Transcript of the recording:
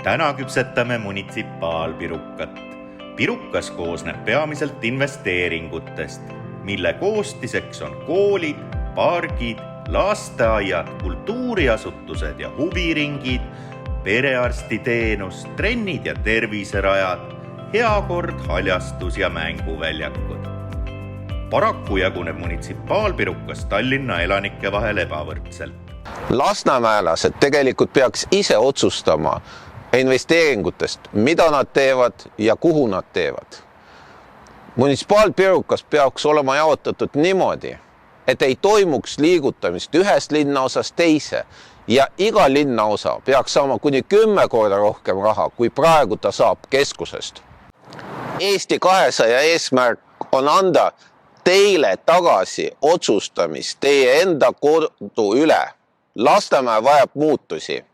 Täna küpsetame munitsipaalpirukat. Pirukas koosneb peamiselt investeeringutest, mille koostiseks on koolid, pargid, lasteaiad, kultuuriasutused ja huviringid, perearstiteenus, trennid ja terviserajad, heakord, haljastus ja mänguväljakud. Paraku jaguneb munitsipaalpirukas Tallinna elanike vahel ebavõrdselt. Lasnamäelased tegelikult peaks ise otsustama investeeringutest, mida nad teevad ja kuhu nad teevad. Munitsipaalpirukas peaks olema jaotatud niimoodi, et ei toimuks liigutamist ühest linnaosast teise ja iga linnaosa peaks saama kuni 10 korda rohkem raha, kui praegu ta saab keskusest. Eesti 200 eesmärk on anda teile tagasi otsustamist teie enda kodu üle. Lasnamäe vajab muutusi.